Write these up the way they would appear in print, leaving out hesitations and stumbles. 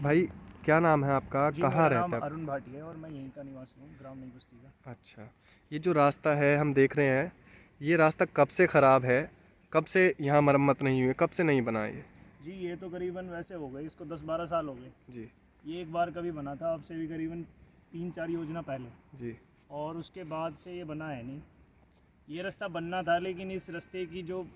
भाई क्या नाम है आपका, जी, कहाँ मेरा रहते नाम हैं आप? अरुण भाटिया है और मैं यहीं का निवासी हूँ, ग्राम नई बस्ती का। अच्छा, ये जो रास्ता है हम देख रहे हैं, ये रास्ता कब से ख़राब है? कब से यहाँ मरम्मत नहीं हुई, कब से नहीं बना ये? जी, ये तो करीबन वैसे हो गए, इसको 10-12 साल हो गए। जी। ये एक बार कभी बना था, अब से भी करीबन 3-4 योजना पहले, जी। और उसके बाद से ये बना है नहीं। ये रास्ता बनना था, लेकिन इस रास्ते की जो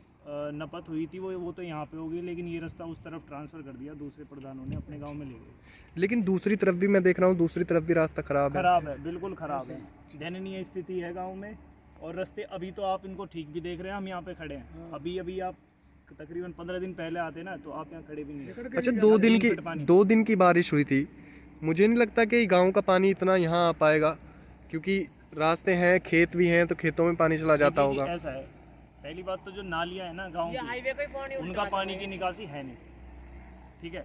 नपत हुई थी वो तो यहाँ पे हो गई, लेकिन ये रास्ता उस तरफ ट्रांसफ़र कर दिया, दूसरे प्रधानों ने अपने गाँव में ले गए। लेकिन दूसरी तरफ भी मैं देख रहा हूँ, दूसरी तरफ भी रास्ता ख़राब है। ख़राब है, बिल्कुल ख़राब है, दयनीय स्थिति है गाँव में। और रास्ते अभी तो आप इनको ठीक भी देख रहे हैं, हम यहाँ पे खड़े हैं, अभी आप तकरीबन 15 दिन पहले आते ना तो आप यहाँ खड़े भी नहीं हैं। अच्छा, 3 फीट पानी। 2 दिन की बारिश हुई थी। मुझे नहीं लगता कि गांव का पानी इतना यहाँ आ पाएगा, क्योंकि रास्ते हैं, खेत भी हैं, तो खेतों में पानी चला जाता देखिए जी, होगा। ऐसा है, पहली बात तो जो नालियाँ है ना गाँव की, उनका पानी की निकासी है नहीं, ठीक है।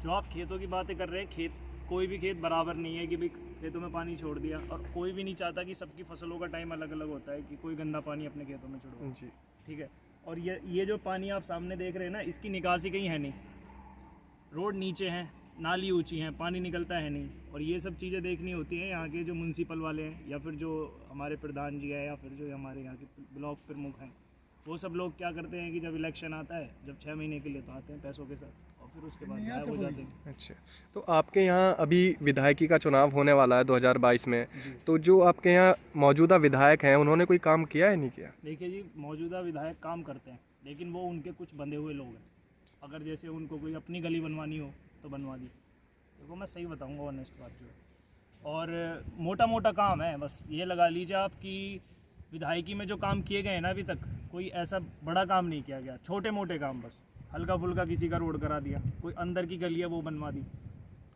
जो आप खेतों की बातें कर रहे हैं, कोई भी खेत बराबर नहीं है कि भाई खेतों में पानी छोड़ दिया, और कोई भी नहीं चाहता कि सबकी फसलों का टाइम अलग अलग होता है कि कोई गंदा पानी अपने खेतों में छोड़ो जी। ठीक है। और ये जो पानी आप सामने देख रहे हैं ना, इसकी निकासी कहीं है नहीं, रोड नीचे हैं, नाली ऊंची हैं, पानी निकलता है नहीं। और ये सब चीज़ें देखनी होती हैं यहाँ के जो म्यूनसिपल वाले हैं, या फिर जो हमारे प्रधान जी हैं, या फिर जो हमारे यहाँ के ब्लॉक प्रमुख हैं। वो सब लोग क्या करते हैं कि जब इलेक्शन आता है, जब 6 महीने के लिए तो आते हैं पैसों के साथ, और फिर उसके बाद गायब हो जाते हैं। अच्छा, तो आपके यहाँ अभी विधायकी का चुनाव होने वाला है 2022 में, जी। तो जो आपके यहाँ मौजूदा विधायक हैं, उन्होंने कोई काम किया है, नहीं किया? देखिए जी, मौजूदा विधायक काम करते हैं, लेकिन वो उनके कुछ बंधे हुए लोग हैं। अगर जैसे उनको कोई अपनी गली बनवानी हो तो बनवा दी, देखो मैं सही बताऊंगा, ऑनेस्ट बात जो है। और मोटा मोटा काम है, बस ये लगा लीजिए आप कि विधायकी में जो काम किए गए हैं ना अभी तक, कोई ऐसा बड़ा काम नहीं किया गया, छोटे मोटे काम, बस हल्का फुल्का किसी का रोड करा दिया, कोई अंदर की गली है वो बनवा दी,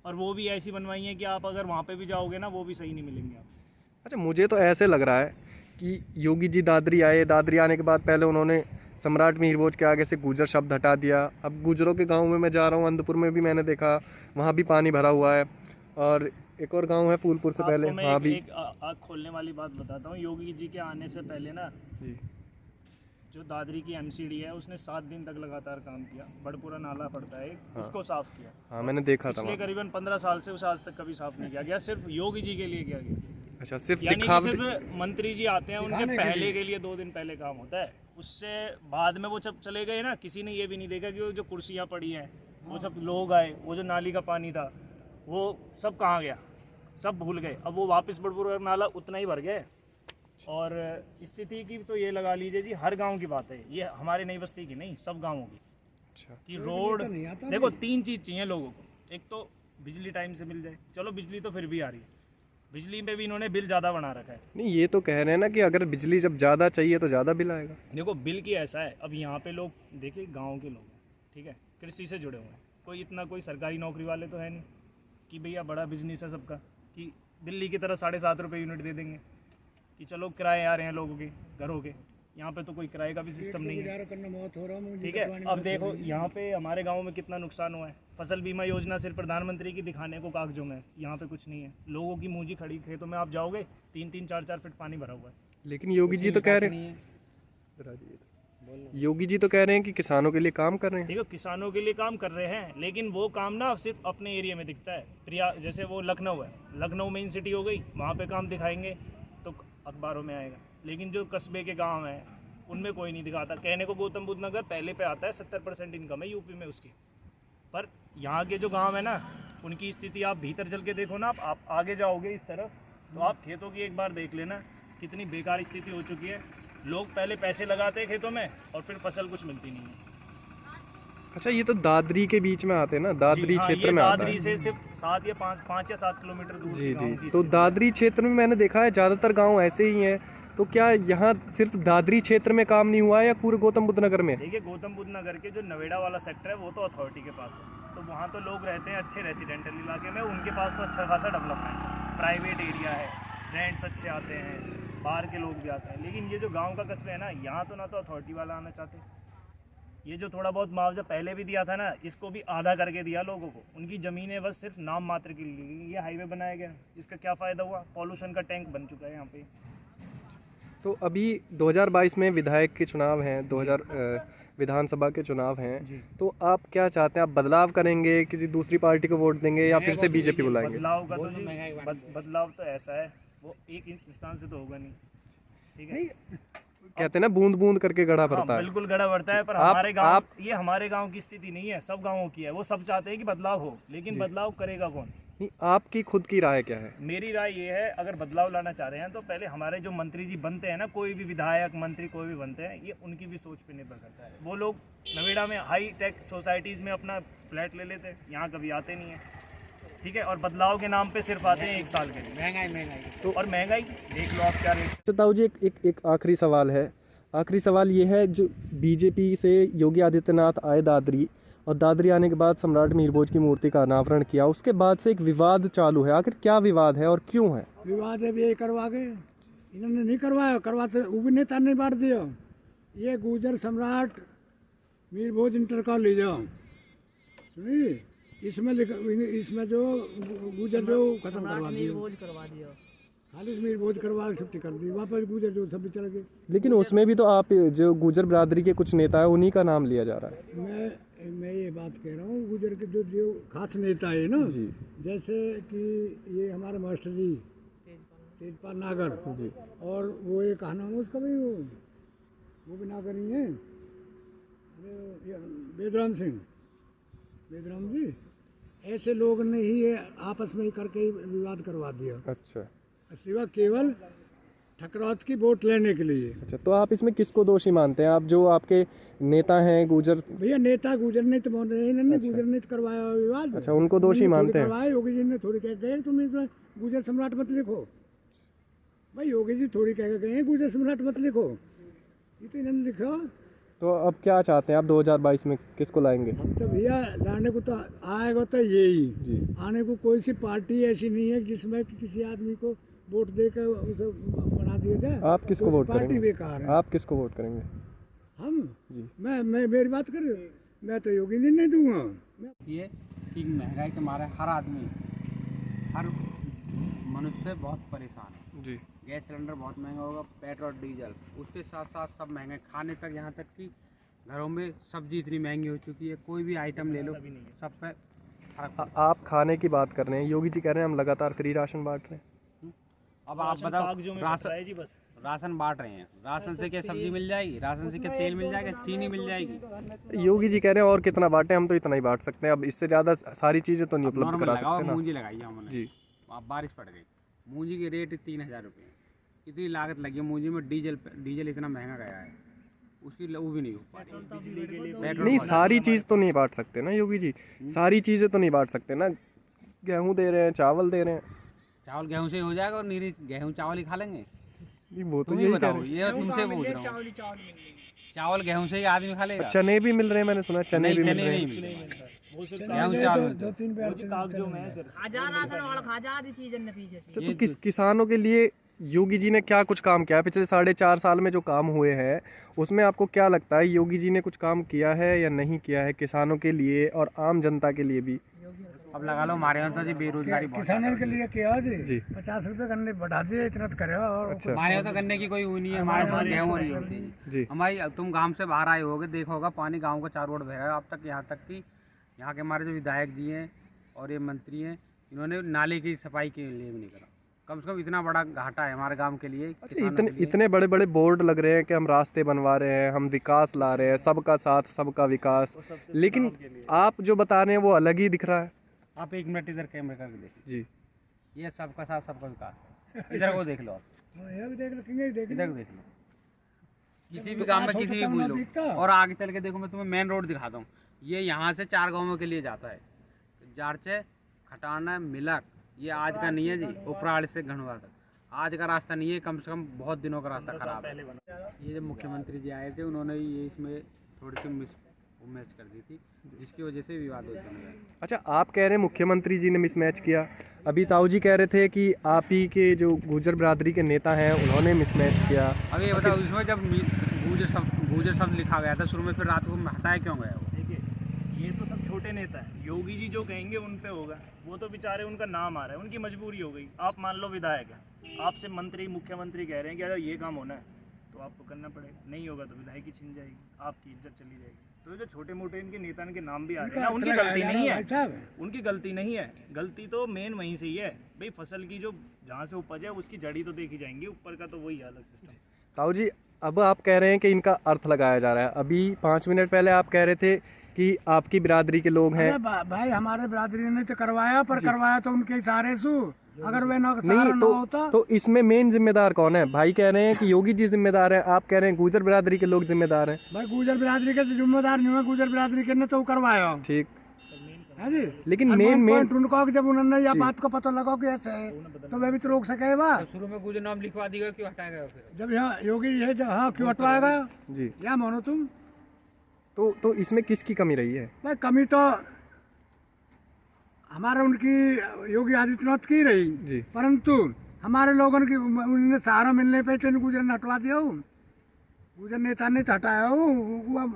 और वो भी ऐसी बनवाई है कि आप अगर वहाँ पे भी जाओगे ना वो भी सही नहीं मिलेंगे आप। अच्छा, मुझे तो ऐसे लग रहा है कि योगी जी दादरी आए, दादरी आने के बाद पहले उन्होंने सम्राट मिहिर भोज के आगे से गुजर शब्द हटा दिया। अब गुजरों के गांव में मैं जा रहा हूँ, अंधपुर में भी मैंने देखा, वहाँ भी पानी भरा हुआ है। और एक और गांव है फूलपुर से पहले, आपको मैं वहाँ भी। एक आँख खोलने वाली बात बताता हूँ। योगी जी के आने से पहले ना, जी। जो दादरी की एमसीडी है उसने 7 दिन तक लगातार काम किया। बड़पुरा नाला पड़ता है एक, हाँ। उसको साफ किया। हाँ, मैंने देखा था पिछले वहाँ। करीबन 15 साल से उसे आज तक कभी साफ नहीं किया गया, सिर्फ योगी जी के लिए किया गया। अच्छा, सिर्फ यानी कि दिखावट। सिर्फ मंत्री जी आते हैं, उनके पहले के लिए 2 दिन पहले काम होता है, उससे बाद में वो जब चले गए ना, किसी ने ये भी नहीं देखा कि वो जो कुर्सियाँ पड़ी हैं, वो सब लोग आए, वो जो नाली का पानी था वो सब कहाँ गया, सब भूल गए। अब वो वापस बड़पुरा नाला उतना ही भर गए। और स्थिति की तो ये लगा लीजिए जी, हर गांव की बात है ये, हमारे नई बस्ती की नहीं, सब गांवों की। अच्छा। कि रोड देखो, 3 चीज़ चाहिए लोगों को। एक तो बिजली टाइम से मिल जाए, चलो बिजली तो फिर भी आ रही है, बिजली में भी इन्होंने बिल ज़्यादा बना रखा है। नहीं, ये तो कह रहे हैं ना कि अगर बिजली जब ज़्यादा चाहिए तो ज़्यादा बिल आएगा। देखो बिल की ऐसा है, अब यहाँ पे लोग देखिए, गांव के लोग हैं, ठीक है, कृषि से जुड़े हुए हैं, कोई सरकारी नौकरी वाले तो है नहीं कि भैया बड़ा बिजनेस है सबका, कि दिल्ली की तरह 7.5 रुपये यूनिट दे देंगे कि चलो किराए आ रहे हैं लोगों के घरों के। यहाँ पे तो कोई किराए का भी सिस्टम नहीं है, ठीक है। अब देखो यहाँ पे हमारे गांव में कितना नुकसान हुआ है। फसल बीमा योजना सिर्फ प्रधानमंत्री की दिखाने को कागजों में, यहाँ पे कुछ नहीं है। लोगों की मूंजी खड़ी, खेतों में आप जाओगे 3-3, 4-4 फीट पानी भरा हुआ है। लेकिन योगी जी तो कह रहे हैं, योगी जी तो कह रहे हैं कि किसानों के लिए काम कर रहे हैं। देखो किसानों के लिए काम कर रहे हैं, लेकिन वो काम ना सिर्फ अपने एरिया में दिखता है। जैसे वो लखनऊ है, लखनऊ मेन सिटी हो गई, वहाँ पे काम दिखाएंगे तो अखबारों में आएगा, लेकिन जो कस्बे के गांव हैं उनमें कोई नहीं दिखाता। कहने को गौतम बुद्ध नगर पहले पे आता है, 70% इनकम है यूपी में उसकी, पर यहाँ के जो गांव है ना, उनकी स्थिति आप भीतर चल के देखो ना, आप आगे जाओगे इस तरफ तो आप खेतों की एक बार देख लेना, कितनी बेकार स्थिति हो चुकी है। लोग पहले पैसे लगाते हैं खेतों में और फिर फसल कुछ मिलती नहीं है। अच्छा, ये तो दादरी के बीच में आते हैं ना, दादरी हाँ, क्षेत्र ये में आता है। दादरी से सिर्फ 5 या 7 किलोमीटर दूर जी की गाँव जी, की तो स्थिति। दादरी क्षेत्र में मैंने देखा है ज़्यादातर गांव ऐसे ही हैं। तो क्या यहाँ सिर्फ दादरी क्षेत्र में काम नहीं हुआ है, या पूरे गौतम बुद्ध नगर में? देखिए गौतम बुद्ध नगर के जो नवेड़ा वाला सेक्टर है वो तो अथॉरिटी के पास है, तो वहाँ तो लोग रहते हैं अच्छे रेसिडेंटल इलाके में, उनके पास तो अच्छा खासा डेवलपमेंट है, प्राइवेट एरिया है, रेंट्स अच्छे आते हैं, बाहर के लोग भी आते हैं। लेकिन ये जो गांव का कस्बे है ना, यहाँ तो ना तो अथॉरिटी वाला आना चाहते। ये जो थोड़ा बहुत मुआवजा पहले भी दिया था ना, इसको भी आधा करके दिया लोगों को। उनकी ज़मीनें बस सिर्फ नाम मात्र के लिए। ये हाईवे बनाया गया, इसका क्या फ़ायदा हुआ? पॉल्यूशन का टैंक बन चुका है यहाँ पे। तो अभी 2022 में विधायक के चुनाव हैं, विधानसभा के चुनाव हैं, जी। तो आप क्या चाहते हैं? आप बदलाव करेंगे, किसी दूसरी पार्टी को वोट देंगे या फिर से बीजेपी देखिए, बुलाएंगे? बदलाव का तो जी बदलाव तो ऐसा है, वो एक इंसान से तो होगा नहीं, ठीक है। नहीं, कहते हैं ना बूंद बूंद करके गड़ा हाँ, भरता है। बिल्कुल गड़ा बढ़ता है, पर आप- हमारे गांव आप- ये हमारे गांव की स्थिति नहीं है, सब गांवों की है। वो सब चाहते हैं कि बदलाव हो, लेकिन बदलाव करेगा कौन? नहीं, आपकी खुद की राय क्या है? मेरी राय ये है, अगर बदलाव लाना चाह रहे हैं तो पहले हमारे जो मंत्री जी बनते हैं ना, कोई भी विधायक मंत्री कोई भी बनते हैं, ये उनकी भी सोच पे निर्भर करता है। वो लोग नोएडा में हाई टेक सोसाइटीज़ में अपना फ्लैट ले लेते हैं, यहाँ कभी आते नहीं है, ठीक है। और बदलाव के नाम पे सिर्फ आते हैं 1 साल के लिए। महंगाई तो, और महंगाई देख लो आप क्या रेट। अच्छा ताऊ जी, एक आखिरी सवाल है। आखिरी सवाल ये है, जो बीजेपी से योगी आदित्यनाथ आए दादरी, और दादरी आने के बाद सम्राट मीर भोज की मूर्ति का अनावरण किया, उसके बाद से एक विवाद चालू है। आखिर क्या विवाद है और क्यों है? विवाद है ये करवा गए, इन्होंने नहीं करवाया, करवाते वो भी नेता ने बांट दिया। ये गुजर सम्राट मीर भोज इंटर कॉलेज सुनिए, इसमें जो गुजर जो खत्म करवा दिया, खालिश मीर भोज करवा के छुट्टी कर दी, वापस गुजर जो सब चल गए। लेकिन उसमें भी तो आप जो गुजर बिरादरी के कुछ नेता है उन्हीं का नाम लिया जा रहा है। मैं ये बात कह रहा हूँ, गुजर के जो खास नेता है ना जी। जैसे कि ये हमारे मास्टर जी तेजपाल नागर जी। और वो एक कहना है उसका भी, वो भी नागर ही है, बेदराम सिंह, बेदराम जी, ऐसे लोग ने ही ये आपस में ही करके ही विवाद करवा दिया। अच्छा सिवा केवल ठकरात की वोट लेने के लिए। अच्छा, तो आप इसमें किसको दोषी मानते हैं? आप जो आपके नेता हैं गुजर। भैया नेता गुजर ने तो बोल रहे हैं, इन्होंने गुजर ने तो करवाया विवाद। अच्छा, उनको दोषी मानते हैं? करवाया योगी जी ने, थोड़ी कह गए तुम इसमें गुजर सम्राट मत लिखो। भाई योगी जी थोड़ी कह गए हैं गुजर सम्राट मत लिखो, ये तो इन्होंने लिखा। तो अब क्या चाहते हैं आप 2022 में किसको लाएंगे? हम तो भैया लाने को तो आएगा तो यही जी। आने को, कोई सी पार्टी ऐसी नहीं है जिसमें कि किसी आदमी को वोट देकर उसे बना दिया जाए। आप किसको वोट पार्टी करेंगे? बेकार है। आप किसको वोट करेंगे? हम जी। मैं मेरी बात कर, मैं तो योगी जी नहीं दूंगा। ये कि महंगाई के मारे हर आदमी, हर मनुष्य बहुत परेशान है। जी। गैस सिलेंडर बहुत महंगा होगा, पेट्रोल डीजल, उसके साथ साथ सब महंगे, खाने तक, यहाँ तक कि घरों में सब्जी इतनी महंगी हो चुकी है, कोई भी आइटम ले लो सब पे फर्क। आप खाने की बात कर रहे हैं, योगी जी कह रहे हैं हम लगातार फ्री राशन बांट रहे हैं। अब आप बताओ, कागजों में राशन पकड़ा है जी बस। राशन बांट रहे हैं, राशन से क्या सब्जी मिल जाएगी, राशन से क्या तेल मिल जाएगा, चीनी मिल जाएगी। योगी जी कह रहे हैं और कितना बांटे, हम तो इतना ही बांट सकते हैं, अब इससे ज़्यादा सारी चीज़ें तो नहीं उपलब्ध नॉर्मल करा लगाओ, सकते ना। मूंजी लगाई है हमने जी। अब बारिश पड़ गई, मूंजी की रेट 3000 रुपये, इतनी लागत लगी है मूंजी में, डीजल इतना महंगा गया है, उसकी वो भी नहीं हो पा रही। बिजली के लिए पेट्रोल नहीं, सारी चीज़ तो नहीं बांट सकते ना योगी जी, सारी चीज़ें तो नहीं बांट सकते ना। गेहूँ दे रहे हैं, चावल दे रहे हैं। चावल गेहूं से हो जाएगा और नीरे गेहूं चावल ही खा लेंगे। नहीं, वो तो तुम ही यही कह बताओ, रहे हैं। ये तुमसे पूछ रहा हूँ, चावल गेहूं से ही आदमी खा लेगा? चने भी मिल रहे हैं, मैंने सुना है चने नहीं, भी मिल चने रहे नहीं हैं। मिल रहे। वो सिर्फ गेहूं चावल दो मिलता है। तीन वो जी कागजों में है सिर्फ। अच्छा, तो किसानों के लिए योगी जी ने क्या कुछ काम किया है पिछले 4.5 साल में? जो काम हुए हैं उसमें आपको क्या लगता है योगी जी ने कुछ काम किया है या नहीं किया है किसानों के लिए और आम जनता के लिए भी? अब लगा लो हमारे यहाँ तो जी बेरोजगारी बहुत है। किसानों के लिए क्या जी। जी 50 रुपए गन्ने बढ़ा दिए, इतना तो करे। और अच्छा। हमारे यहाँ तो गन्ने की कोई वो नहीं है, हमारे पास गेहूं नहीं होती है। जी। हमारी, तुम गांव से बाहर आए होगे, देखा होगा पानी गांव का चारों ओर बह रहा है। अब तक यहाँ तक कि यहाँ के हमारे जो विधायक जी हैं और ये मंत्री हैं, इन्होंने नाले की सफाई के लिए भी नहीं करा। कम से कम इतना बड़ा घाटा है हमारे गांव के लिए। अच्छा, इतने बड़े बड़े बोर्ड लग रहे हैं कि हम रास्ते बनवा रहे हैं, हम विकास ला रहे हैं, सबका साथ सबका विकास, लेकिन आप जो बता रहे हैं वो अलग ही दिख रहा है। आप 1 मिनट इधर कैमरे करके देखिए, जी। ये सबका साथ सबका विकास, इधर को देख लो आप, ये भी देख रखेंगे, देख इधर को देख लो, किसी भी गांव में किसी भी पूछ लो। और आगे चल के देखो, मैं तुम्हें मेन रोड दिखाता हूँ। ये यहाँ से 4 गाँवों के लिए जाता है, जारचे, खटाना, मिलक। ये आज का नहीं है जी, उपराड़ से घनवा तक आज का रास्ता नहीं है, कम से कम बहुत दिनों का रास्ता खराब है। ये जब मुख्यमंत्री जी आए थे, उन्होंने ये इसमें थोड़ी सी मिसमैच कर दी थी, जिसकी वजह से विवाद होता है। अच्छा, आप कह रहे हैं मुख्यमंत्री जी ने मिसमैच किया, अभी ताऊ जी कह रहे थे कि आप ही के जो गुजर बिरादरी के नेता हैं उन्होंने मिसमैच किया। अब ये बताओ, इसमें जब गुजर शब्द लिखा गया था शुरू में, फिर रात को हटाया क्यों गया वो? देखिए, ये तो सब छोटे नेता हैं, योगी जी जो कहेंगे उन पे होगा। वो तो बेचारे, उनका नाम आ रहा है, उनकी मजबूरी हो गई। आप मान लो विधायक है, आपसे मंत्री मुख्यमंत्री कह रहे हैं कि अगर ये काम होना है तो आपको करना पड़ेगा, नहीं होगा तो विधायकी छिन जाएगी, आपकी इज्जत चली जाएगी। तो जो छोटे मोटे इनके नेता के नाम भी आ रहे हैं ना, उनकी गलती नहीं है, उनकी गलती नहीं है, गलती तो मेन वहीं से ही है भाई। फसल की जो जहाँ से उपज है उसकी जड़ी तो देखी जाएंगी, ऊपर का तो वही अलग सिस्टम। ताऊ जी, अब आप कह रहे हैं कि इनका अर्थ लगाया जा रहा है। अभी 5 मिनट पहले आप कह रहे थे कि आपकी बिरादरी के लोग हैं। भाई हमारे बिरादरी ने तो करवाया, पर करवाया तो उनके इशारे से। अगर वे नहीं तो इसमें मेन जिम्मेदार कौन है? भाई कह रहे हैं कि योगी जी जिम्मेदार हैं, आप कह रहे हैं गुजर बिरादरी के लोग जिम्मेदार हैं। भाई गुजर बिरादरी के जिम्मेदार नहीं है, गुजर बिरादरी के ने तो करवाया, ठीक है जी। लेकिन मेन उनको जब उन्होंने यह बात को पता लगा कि ऐसे है तो वे भी तो रोक सके। शुरू में गुजर नाम लिखवा दिया, क्यों हटाएगा फिर? जब यहाँ योगी है, जब हाँ क्यों हटवाएगा जी, या मानो तुम। तो इसमें किसकी कमी रही है? भाई कमी तो हमारे उनकी योगी आदित्यनाथ की रही जी, परंतु हमारे लोगों की उन्हें सहारा मिलने पे तो गुजर ने हटवा दिया हो, गुजर नेता ने हटाया हो,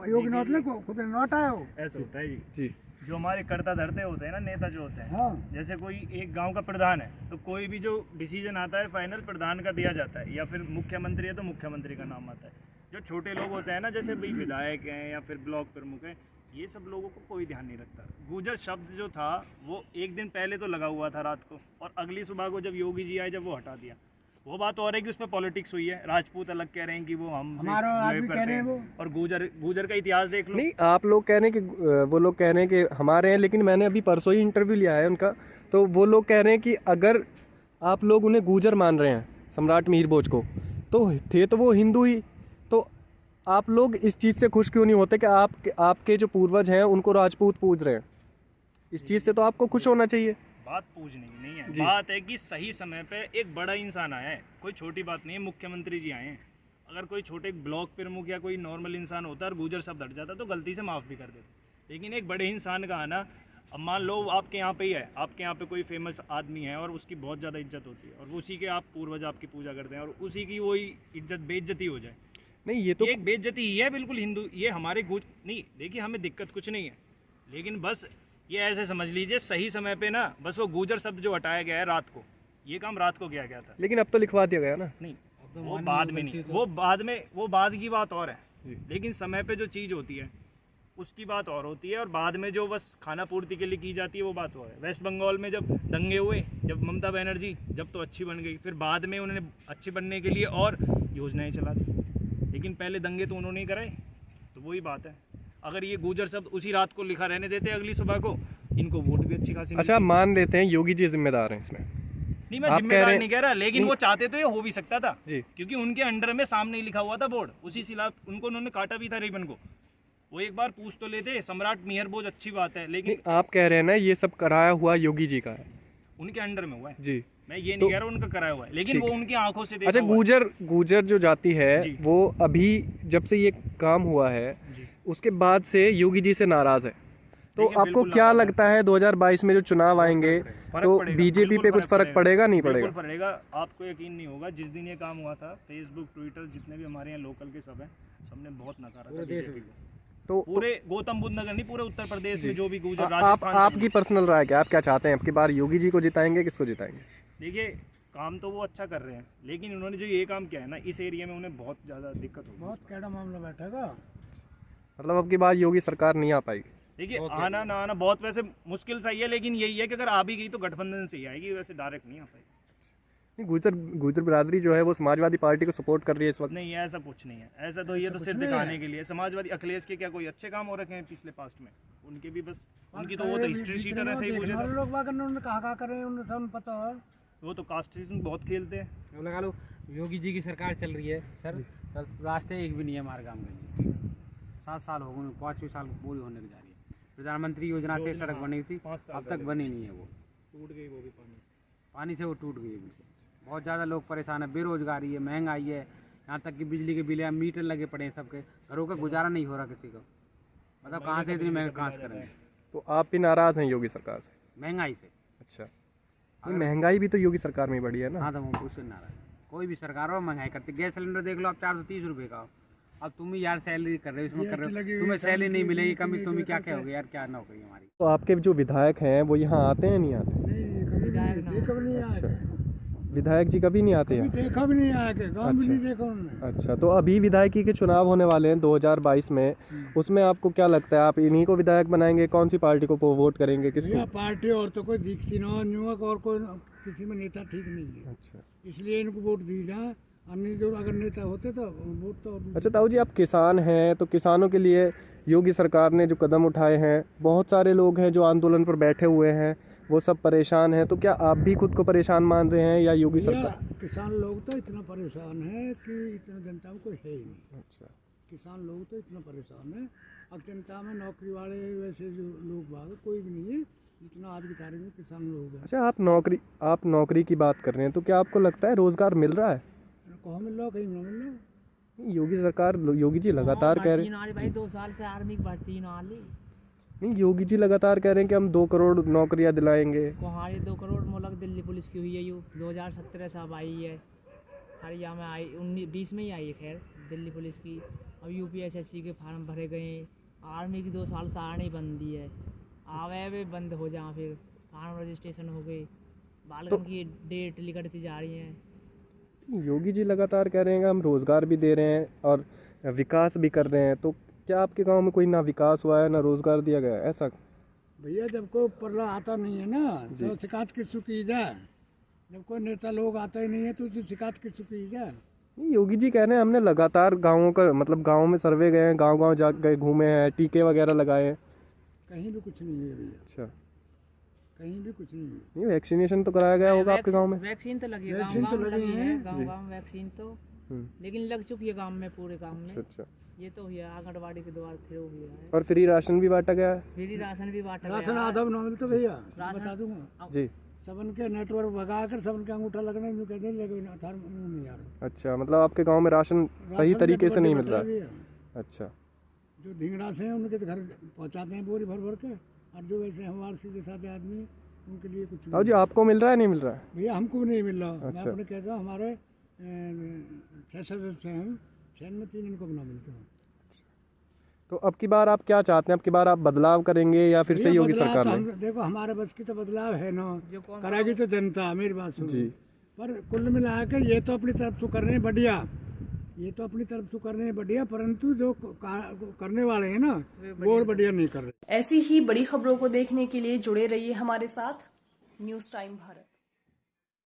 योगी नाथ ने खुद ने हटाया हो। ऐसा होता है जी। जो हमारे कर्ता धरते होते हैं ना, नेता जो होते हैं, हाँ। जैसे कोई एक गांव का प्रधान है तो कोई भी जो डिसीजन आता है फाइनल प्रधान का दिया जाता है, या फिर मुख्यमंत्री है तो मुख्यमंत्री का नाम आता है। जो छोटे लोग होते हैं ना, जैसे भाई विधायक हैं या फिर ब्लॉक प्रमुख हैं, ये सब लोगों को कोई ध्यान नहीं रखता। गुजर शब्द जो था वो एक दिन पहले तो लगा हुआ था रात को, और अगली सुबह को जब योगी जी आए, जब वो हटा दिया। वो बात और है कि उसमें पॉलिटिक्स हुई है, राजपूत अलग कह रहे हैं कि वो हमसे करते हैं, और गुजर का इतिहास देख लो। नहीं, आप लोग कह रहे हैं कि वो लोग कह रहे हैं कि हमारे हैं, लेकिन मैंने अभी परसों ही इंटरव्यू लिया है उनका, तो वो लोग कह रहे हैं कि अगर आप लोग उन्हें गुजर मान रहे हैं, सम्राट मिहिर भोज को, तो थे तो वो हिंदू ही, तो आप लोग इस चीज़ से खुश क्यों नहीं होते कि आपके जो पूर्वज हैं उनको राजपूत पूज रहे हैं? इस चीज़ से तो आपको खुश होना चाहिए। बात पूजने की नहीं है, बात है कि सही समय पे एक बड़ा इंसान आया है, कोई छोटी बात नहीं है, मुख्यमंत्री जी आए हैं। अगर कोई छोटे ब्लॉक प्रमुख या कोई नॉर्मल इंसान होता और गुजर शब्द हट जाता तो गलती से माफ़ भी कर देते, लेकिन एक बड़े इंसान का आना, अब मान लो आपके यहाँ पे ही है, आपके यहाँ पे कोई फेमस आदमी है और उसकी बहुत ज़्यादा इज्जत होती है, और उसी के आप पूर्वज आपकी पूजा करते हैं, और उसी की वही इज्जत बेइज्जती हो जाए, नहीं ये तो एक बेइज्जती ही है बिल्कुल। हिंदू ये हमारे नहीं, देखिए हमें दिक्कत कुछ नहीं है, लेकिन बस ये ऐसे समझ लीजिए सही समय पे ना, बस वो गुजर शब्द जो हटाया गया है रात को, ये काम रात को किया गया था। लेकिन अब तो लिखवा दिया गया ना। नहीं, वो बाद में नहीं, वो बाद की बात और है, लेकिन समय पे जो चीज़ होती है उसकी बात और होती है, और बाद में जो बस खाना पूर्ति के लिए की जाती है वो बात और है। वेस्ट बंगाल में जब दंगे हुए, जब ममता बनर्जी जब तो अच्छी बन गई, फिर बाद में उन्होंने अच्छी बनने के लिए और योजनाएं चला दी, लेकिन पहले दंगे तो उन्होंने ही कराए। तो वही बात है, अगर ये गुजर शब्द उसी रात को लिखा रहने देते अगली सुबह को, इनको वोट भी अच्छी खासी। अच्छा, मान लेते हैं योगी जी जिम्मेदार हैं इसमें। नहीं, मैं जिम्मेदार नहीं कह रहा, लेकिन वो चाहते तो ये हो भी सकता था जी, क्योंकि उनके अंडर में सामने ही लिखा हुआ था बोर्ड, उसी सिलाब उनको उन्होंने काटा भी था रिबन को। वो एक बार पूछ तो लेते, सम्राट मिहिर भोज अच्छी बात है, लेकिन आप कह रहे हैं ना ये सब कराया हुआ योगी जी का है, उनके अंडर में हुआ है जी। मैं ये नहीं कह रहा उनका कराया हुआ है, लेकिन वो उनकी आंखों से देखा। अच्छा, गुजर जो जाति है वो अभी जब से ये काम हुआ है उसके बाद से योगी जी से नाराज है, तो आपको क्या लगता है 2022 में जो चुनाव आएंगे तो बीजेपी पे कुछ फर्क पड़ेगा? नहीं पड़ेगा? पड़ेगा। आपको यकीन नहीं होगा, जिस दिन ये काम हुआ था फेसबुक ट्विटर जितने भी हमारे यहाँ लोकल के सब हैं, सबने बहुत नकारा था बीजेपी को। तो पूरे गौतम बुद्ध नगर नहीं, पूरे उत्तर प्रदेश में जो भी गुजर आपकी पर्सनल राय क्या, आप क्या चाहते हैं? आपकी बार योगी जी को जिताएंगे, किसको जिताएंगे? देखिए, काम तो वो अच्छा कर रहे हैं, लेकिन उन्होंने जो ये काम किया है ना, इस एरिया में उन्हें बहुत ज़्यादा दिक्कत होगी। बहुत कैडा मामला बैठेगा, मतलब अब की बार योगी सरकार नहीं आ पाएगी। देखिए, आना ना आना बहुत वैसे मुश्किल सही है, लेकिन यही है कि अगर आ भी गई तो गठबंधन से ही आएगी, वैसे डायरेक्ट नहीं आ पाएगी। गुजर बिरादरी जो है वो समाजवादी पार्टी को सपोर्ट कर रही है इस वक्त। नहीं, ऐसा कुछ नहीं है, ऐसा तो ये तो सिर्फ दिखाने के लिए। समाजवादी अखिलेश के क्या कोई अच्छे काम हो रखे हैं पिछले पास्ट में? उनके भी बस, उनकी तो वो तो हिस्ट्री शीटर है, सही पूछे तो लोग बाग उन्होंने कहा करें, उन्हें सब पता है, वो तो कास्टिज्म बहुत खेलते हैं। लगा लो योगी जी की सरकार चल रही है सर, रास्ते एक भी नहीं है हमारे गाँव के लिए। 7 साल हो गए, 5वें साल पूरी होने की जा रही है। प्रधानमंत्री योजना से सड़क बनी थी, अब तक बनी नहीं है, वो टूट गई, वो भी पानी से वो टूट गई है बिल्कुल। बहुत ज़्यादा लोग परेशान है, बेरोजगारी है, महंगाई है, यहाँ तक कि बिजली के बिल या मीटर लगे पड़े हैं, सबके घरों का गुजारा नहीं हो रहा किसी को। मतलब कहाँ से इतनी महंगाई कहाँ से करेंगे? तो आप भी नाराज़ हैं योगी सरकार से? महंगाई से। अच्छा, महंगाई भी तो योगी सरकार में बढ़ी है ना? हाँ, तो वो उससे नाराज, कोई भी सरकार हो महंगाई करती। गैस सिलेंडर देख लो आप, 430 रुपये का। अब तुम ही यार सैलरी कर रहे हो, इसमें कर रहे हो, तुम्हें सैलरी नहीं मिलेगी कमी, तुम ही क्या कहोगे यार, क्या नौकरी हमारी। तो आपके जो विधायक हैं वो यहाँ आते हैं, नहीं आते? नहीं, कभी नहीं। अच्छा, विधायक जी कभी नहीं आते कभी हैं? देखा भी नहीं आया के गाँव भी नहीं देखा उन्होंने। अच्छा, तो अभी विधायकी के चुनाव होने वाले हैं 2022 में, उसमें आपको क्या लगता है, आप इन्हीं को विधायक बनाएंगे? कौन सी पार्टी को वोट करेंगे, किसको? भैया पार्टी और तो कोई दिखती ना युवक और कोई किसी में नेता ठीक नहीं है, अच्छा इसलिए इनको वोट दी जाए। अन्य जो अगर नेता होते तो वोट तो अच्छा ताऊ जी, आप किसान हैं तो किसानों के लिए योगी सरकार ने जो कदम उठाए हैं, बहुत सारे लोग हैं जो आंदोलन पर बैठे हुए हैं, वो सब परेशान हैं, तो क्या आप भी खुद को परेशान मान रहे हैं या योगी भैया सरकार? किसान लोग तो इतना परेशान है कि इतना जनता में कोई है ही नहीं। अच्छा, किसान लोग तो इतना परेशान है, अब जनता में नौकरी वाले वैसे जो लोग बाग कोई भी नहीं है जितना आज की तारीख में किसान लोग हैं। अच्छा, आप नौकरी की बात कर रहे हैं, तो क्या आपको लगता है रोजगार मिल रहा है? कहाँ मिल रहा, कहीं ना मिल रहा। योगी सरकार, योगी जी लगातार कह रहे हैं, भाई 2 साल से आर्मी की भर्ती ना ली। नहीं योगी जी लगातार कह रहे हैं कि हम 2 करोड़ नौकरियां दिलाएंगे। कोहाड़ी 2 करोड़ मोलक दिल्ली पुलिस की हुई है, यू 2017 से अब आई है, हरियाणा में आई 19-20 में ही आई है खैर दिल्ली पुलिस की। अब यूपीएसएससी के फार्म भरे गए, आर्मी की 2 साल से आने बंद दी है, आवे वे बंद हो जाए, फिर फार्म रजिस्ट्रेशन हो गई, बालगन की डेट निकलती जा रही है। योगी जी लगातार कह रहे हैं कि हम रोजगार भी दे रहे हैं और विकास भी कर रहे हैं, तो क्या आपके गांव में कोई ना विकास हुआ है ना रोजगार दिया गया है, ऐसा? भैया जब कोई परला आता नहीं है ना तो शिकायत किसको की जाए, जब कोई नेता लोग आता ही नहीं है तो उसकी शिकायत किसको की जाए। नहीं, योगी जी कह रहे हैं हमने लगातार गाँवों का, मतलब गाँव में सर्वे गए हैं, गाँव जा गए, घूमे हैं, टीके वगैरह लगाए हैं। कहीं भी कुछ नहीं है भैया, अच्छा, कहीं भी कुछ नहीं है। नहीं वैक्सीनेशन तो कराया गया होगा आपके गांव में? वैक्सीन तो लगी है, वैक्सीन तो लगी है गाँव वैक्सीन तो, लेकिन लग चुकी है गाँव में, पूरे गाँव में। अच्छा, ये तो हुआ आंगनबाड़ी के द्वारा थ्रू हुआ है, और फ्री राशन भी बांटा गया है? फ्री राशन भी बांटा राशन गया है। आधा ना मिलता भैया, राशन- बता दूंगा। जी, सबन के नेटवर्क भगा कर सबन के अंगूठा लगने में कहते हैं, लेकिन अथार नहीं आ रहा। अच्छा, मतलब आपके गांव में राशन सही राशन तरीके से नहीं बट मिल रहा है? भैया, अच्छा, जो धिंगड़ा से हैं उनके तो घर पहुंचाते हैं बोरी भर भर के, और जो वैसे हमारे सीधे साधे आदमी हैं उनके लिए कुछ ताऊ जी आपको मिल रहा है, नहीं मिल रहा है? भैया हमको भी नहीं मिल रहा। मैं अच्छा। अपने कहता हूँ हमारे 6 सदस्य हैं, 6 में 3 इनको अपना मिलते हैं। तो अब की बार आप क्या चाहते हैं, अब की बार आप बदलाव करेंगे या फिर से भैया योगी बदलाव सरकार तो में? देखो हमारे बस की तो बदलाव है ना, जो कौन- करेगी तो जनता, मेरी बात सुनो। जी। पर कुल मिला के ये तो अपनी तरफ से कर रहे हैं बढ़िया, ये तो अपनी तरफ से कर रहे हैं बढ़िया, परंतु जो करने वाले हैं ना वो और बढ़िया नहीं कर रहे। ऐसी ही बड़ी खबरों को देखने के लिए जुड़े रहिए हमारे साथ न्यूज़ टाइम भारत।